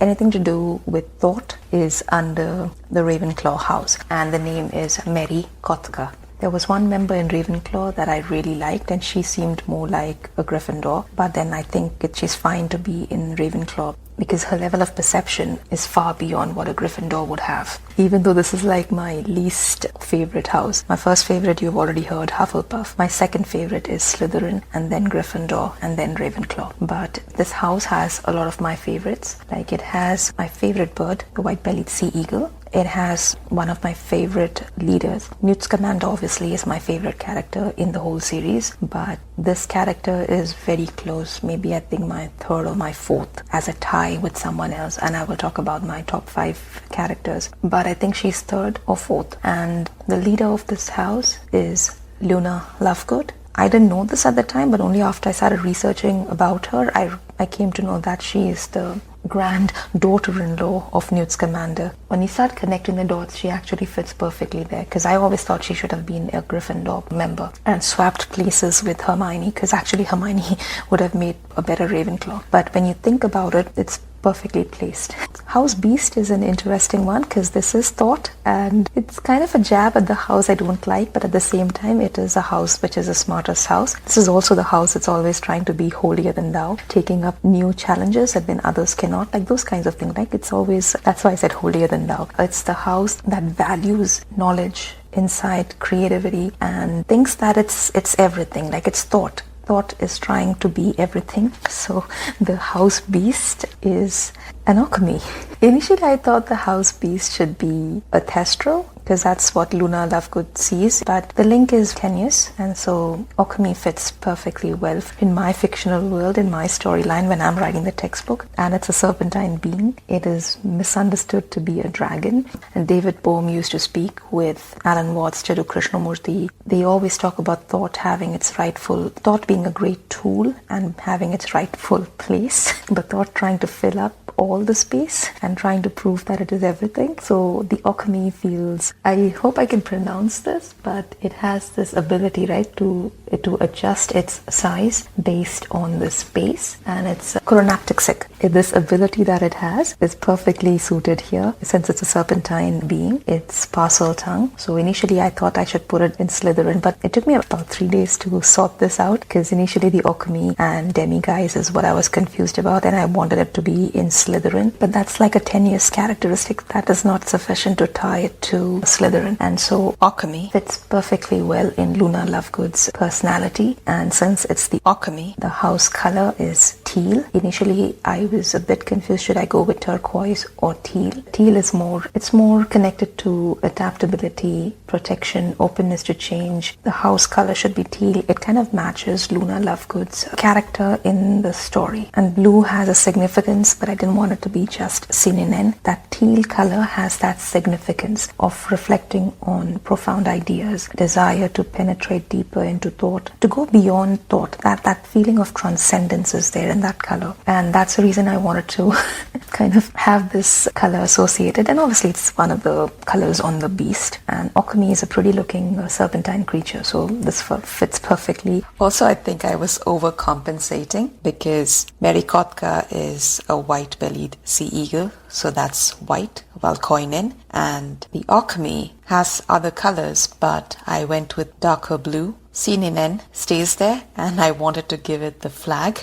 anything to do with thought is under the Ravenclaw house, and the name is Mary Kotka. There was one member in Ravenclaw that I really liked, and she seemed more like a Gryffindor, but then I think she's fine to be in Ravenclaw because her level of perception is far beyond what a Gryffindor would have. Even though this is like my least favorite house. My first favorite you've already heard, Hufflepuff. My second favorite is Slytherin, and then Gryffindor, and then Ravenclaw. But this house has a lot of my favorites. Like, it has my favorite bird, the white-bellied sea eagle. It has one of my favorite leaders. Newt Scamander obviously is my favorite character in the whole series, but this character is very close, maybe I think my third or my fourth, as a tie with someone else, and I will talk about my top 5 characters, but I think she's third or fourth. And the leader of this house is Luna Lovegood. I didn't know this at the time, but only after I started researching about her, I came to know that she is the grand daughter-in-law of Newt Scamander. When you start connecting the dots, she actually fits perfectly there, because I always thought she should have been a Gryffindor member and swapped places with Hermione, because actually Hermione would have made a better Ravenclaw. But when you think about it, it's perfectly placed. House Beast is an interesting one because this is thought, and it's kind of a jab at the house I don't like, but at the same time it is a house which is the smartest house. This is also the house that's always trying to be holier than thou, taking up new challenges that when others cannot, like those kinds of things. Like, it's always, that's why I said holier than thou. It's the house that values knowledge, insight, creativity, and thinks that it's everything. Like, it's thought. Thought is trying to be everything. So the house beast is an alchemy. Initially I thought the house beast should be a thestral, because that's what Luna Lovegood sees, but the link is tenuous, and so alchemy fits perfectly well in my fictional world, in my storyline when I'm writing the textbook. And it's a serpentine being. It is misunderstood to be a dragon, and David Bohm used to speak with Alan Watts, Jadu Krishnamurti. They always talk about thought having its rightful, thought being a great tool and having its rightful place, but thought trying to fill up all the space and trying to prove that it is everything. So the alchemy feels, I hope I can pronounce this, but it has this ability, right, to adjust its size based on the space, and it's chronaptixic. This ability that it has is perfectly suited here. Since it's a serpentine being, it's parcel tongue. So initially I thought I should put it in Slytherin, but it took me about 3 days to sort this out, because initially the alchemy and demiguise is what I was confused about, and I wanted it to be in Slytherin, but that's like a tenuous characteristic that is not sufficient to tie it to Slytherin. And so alchemy fits perfectly well in Luna Lovegood's personality, and since it's the alchemy, the house color is teal. Initially I was a bit confused, should I go with turquoise or teal? Teal is more connected to adaptability, protection, openness to change. The house color should be teal. It kind of matches Luna Lovegood's character in the story. And blue has a significance, but I didn't want it to be just synonym. That teal color has that significance of reflecting on profound ideas, desire to penetrate deeper into thought, to go beyond thought. That feeling of transcendence is there in that color, and that's the reason I wanted to kind of have this color associated. And obviously it's one of the colors on the beast, and alchemy is a pretty looking serpentine creature, so this fits perfectly. Also, I think I was overcompensating because Mary Kotka is a white-bellied sea eagle, so that's white, Valkoinen, and the alchemy has other colors, but I went with darker blue. Sininen stays there, and I wanted to give it the flag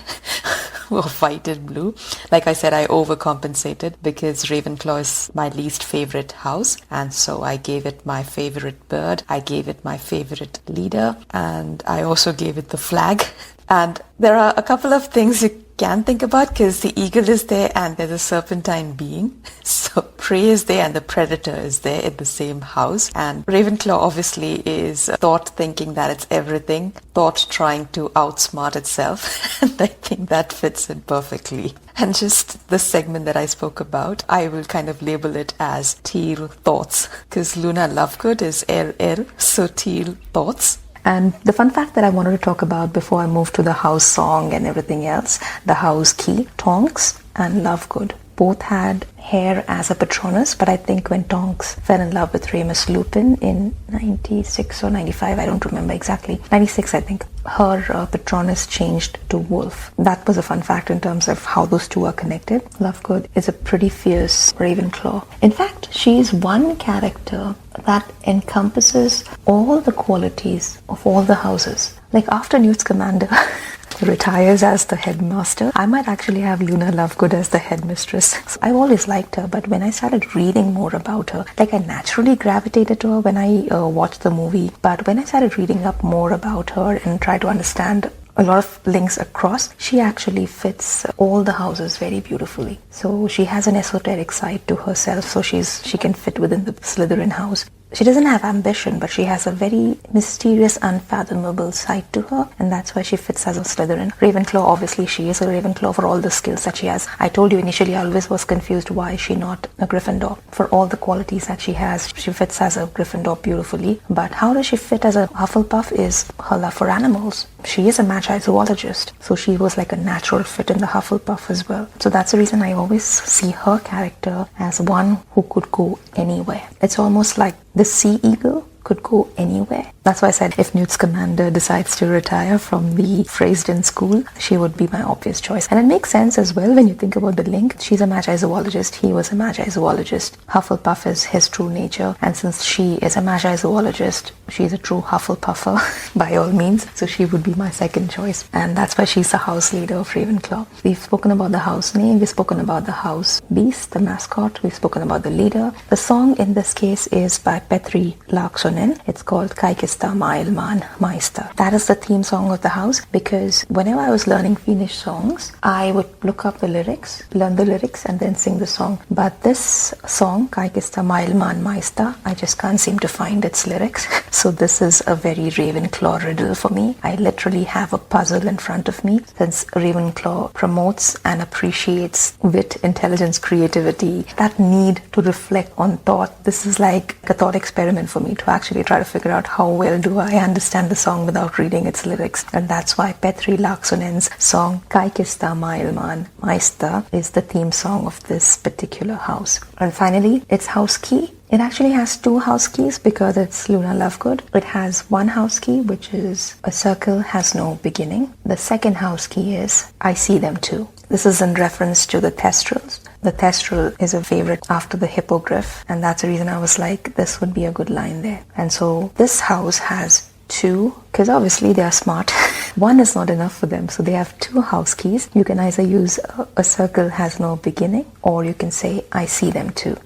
of white and blue. Like I said, I overcompensated because Ravenclaw is my least favorite house, and so I gave it my favorite bird, I gave it my favorite leader, and I also gave it the flag. And there are a couple of things you can think about, because the eagle is there and there's a serpentine being. So prey is there and the predator is there in the same house. And Ravenclaw obviously is thought thinking that it's everything, thought trying to outsmart itself. And I think that fits in perfectly. And just the segment that I spoke about, I will kind of label it as Teal Thoughts, because Luna Lovegood is LL, so Teal Thoughts. And the fun fact that I wanted to talk about before I move to the house song and everything else, the house key, Tonks and Lovegood. both had hair as a Patronus, but I think when Tonks fell in love with Remus Lupin in 96 or 95, I don't remember exactly, 96 I think, her Patronus changed to wolf. That was a fun fact in terms of how those two are connected. Lovegood is a pretty fierce Ravenclaw. In fact, she is one character that encompasses all the qualities of all the houses. Like after Newt Scamander retires as the headmaster, I might actually have Luna Lovegood as the headmistress. So I've always liked her, but when I started reading more about her, like I naturally gravitated to her when I watched the movie, but when I started reading up more about her and try to understand a lot of links across, she actually fits all the houses very beautifully. So she has an esoteric side to herself, so she can fit within the Slytherin house. She doesn't have ambition, but she has a very mysterious, unfathomable side to her, and that's why she fits as a Slytherin. Ravenclaw, obviously she is a Ravenclaw for all the skills that she has. I told you initially I always was confused why is she not a Gryffindor. For all the qualities that she has, she fits as a Gryffindor beautifully. But how does she fit as a Hufflepuff is her love for animals. She is a magi zoologist, so she was like a natural fit in the Hufflepuff as well. So that's the reason I always see her character as one who could go anywhere. It's almost like the sea eagle could go anywhere. That's why I said if Newt Scamander decides to retire from the Phrasden School, she would be my obvious choice. And it makes sense as well when you think about the link. She's a magi zoologist, he was a magi zoologist. Hufflepuff is his true nature, and since she is a magi zoologist, she's a true Hufflepuffer by all means, so she would be my second choice. And that's why she's the house leader of Ravenclaw. We've spoken about the house name, we've spoken about the house beast, the mascot, we've spoken about the leader. The song in this case is by Petri Laaksonen. It's called Kaikista maailman maista. That is the theme song of the house, because whenever I was learning Finnish songs, I would look up the lyrics, learn the lyrics, and then sing the song. But this song, Kaikista maailman maista, I just can't seem to find its lyrics. So this is a very Ravenclaw riddle for me. I literally have a puzzle in front of me, since Ravenclaw promotes and appreciates wit, intelligence, creativity, that need to reflect on thought. This is like a thought experiment for me to actually try to figure out how well do I understand the song without reading its lyrics. And that's why Petri Laaksonen's song Kaikista maailman maista is the theme song of this particular house. And finally, its house key. It actually has two house keys because it's Luna Lovegood. It has one house key, which is a circle has no beginning. The second house key is I see them too. This is in reference to the Thestrals. The Thestral is a favorite after the Hippogriff, and that's the reason I was like, this would be a good line there. And so this house has two, because obviously they are smart. One is not enough for them, so they have two house keys. You can either use a circle has no beginning, or you can say I see them too.